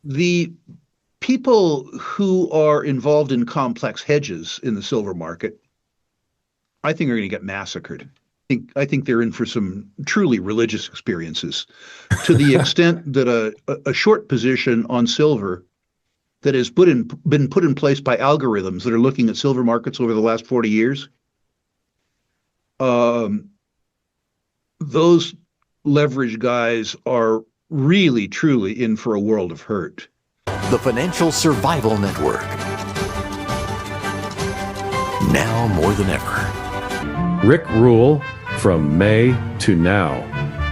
The people who are involved in complex hedges in the silver market, I think are going to get massacred. I think they're in for some truly religious experiences to the extent that a short position on silver that has been put in place by algorithms that are looking at silver markets over the last 40 years, um, those leverage guys are really, truly in for a world of hurt. The Financial Survival Network. Now more than ever. Rick Rule, From May to Now,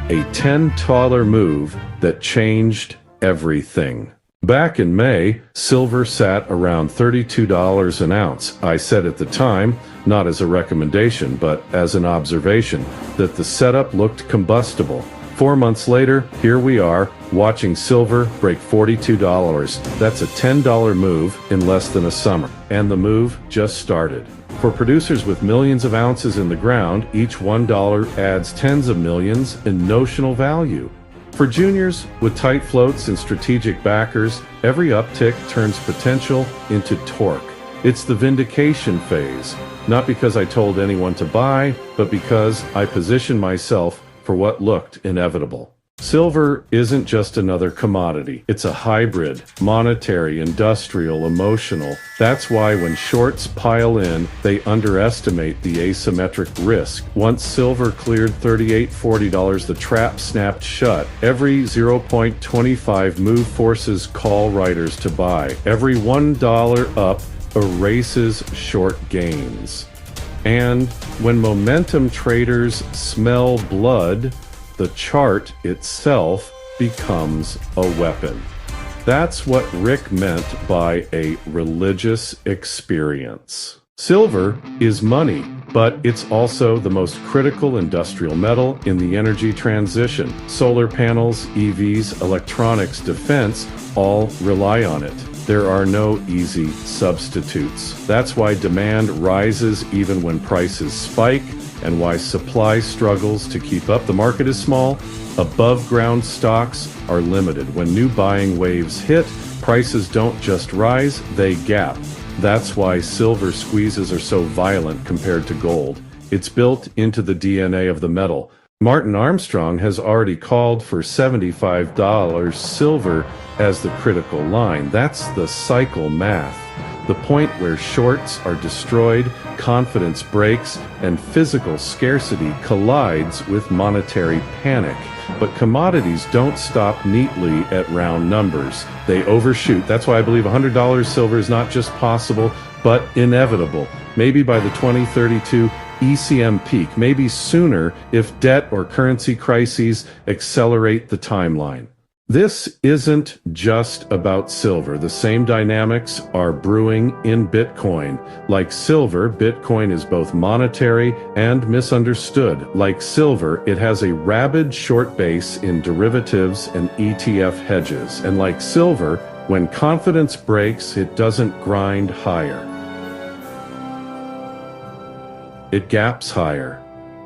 a $10 move that changed everything. Back in May, silver sat around $32 an ounce. I said at the time, not as a recommendation, but as an observation, that the setup looked combustible. 4 months later, here we are, watching silver break $42. That's a $10 move in less than a summer. And the move just started. For producers with millions of ounces in the ground, each $1 adds tens of millions in notional value. For juniors with tight floats and strategic backers, every uptick turns potential into torque. It's the vindication phase, not because I told anyone to buy, but because I positioned myself for what looked inevitable. Silver isn't just another commodity. It's a hybrid, monetary, industrial, emotional. That's why when shorts pile in, they underestimate the asymmetric risk. Once silver cleared $38-40, the trap snapped shut. Every 0.25 move forces call writers to buy. Every $1 up erases short gains. And when momentum traders smell blood, the chart itself becomes a weapon. That's what Rick meant by a religious experience. Silver is money, but it's also the most critical industrial metal in the energy transition. Solar panels, EVs, electronics, defense all rely on it. There are no easy substitutes. That's why demand rises even when prices spike, and why supply struggles to keep up. The market is small. Above ground stocks are limited. When new buying waves hit, prices don't just rise, they gap. That's why silver squeezes are so violent compared to gold. It's built into the DNA of the metal. Martin Armstrong has already called for $75 silver as the critical line. That's the cycle math. The point where shorts are destroyed, confidence breaks, and physical scarcity collides with monetary panic. But commodities don't stop neatly at round numbers. They overshoot. That's why I believe $100 silver is not just possible, but inevitable. Maybe by the 2032 ECM peak, maybe sooner if debt or currency crises accelerate the timeline. This isn't just about silver. The same dynamics are brewing in Bitcoin. Like silver, Bitcoin is both monetary and misunderstood. Like silver, it has a rabid short base in derivatives and ETF hedges. And like silver, when confidence breaks, it doesn't grind higher. It gaps higher.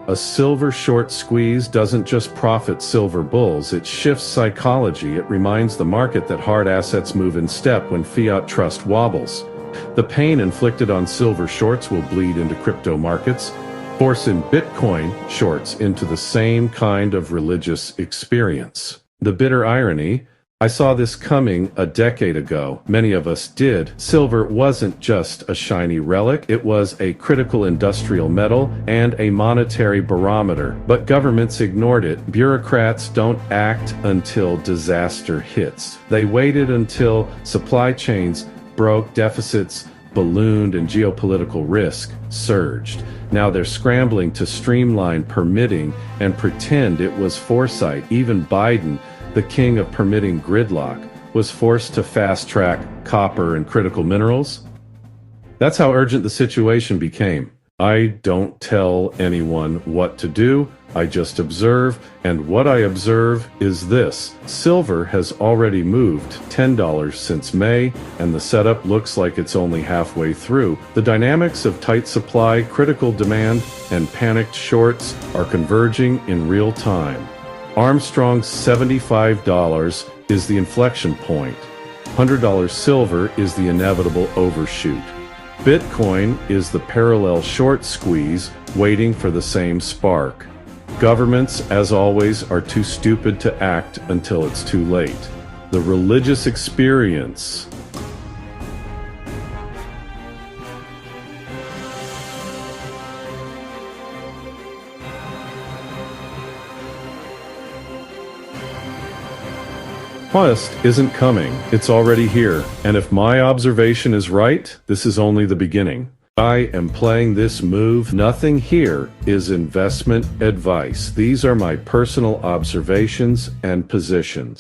A silver short squeeze doesn't just profit silver bulls, it shifts psychology. It reminds the market that hard assets move in step when fiat trust wobbles. The pain inflicted on silver shorts will bleed into crypto markets, forcing Bitcoin shorts into the same kind of religious experience. The bitter irony, I saw this coming a decade ago. Many of us did. Silver wasn't just a shiny relic. It was a critical industrial metal and a monetary barometer. But governments ignored it. Bureaucrats don't act until disaster hits. They waited until supply chains broke, deficits ballooned, and geopolitical risk surged. Now they're scrambling to streamline permitting and pretend it was foresight. Even Biden, the king of permitting gridlock, was forced to fast-track copper and critical minerals. That's how urgent the situation became. I don't tell anyone what to do, I just observe, and what I observe is this. Silver has already moved $10 since May, and the setup looks like it's only halfway through. The dynamics of tight supply, critical demand, and panicked shorts are converging in real time. Armstrong's $75 is the inflection point. $100 silver is the inevitable overshoot. Bitcoin is the parallel short squeeze waiting for the same spark. Governments, as always, are too stupid to act until it's too late. The religious experience. Twist isn't coming, it's already here, and if my observation is right, this is only the beginning. I am playing this move. Nothing here is investment advice. These are my personal observations and positions.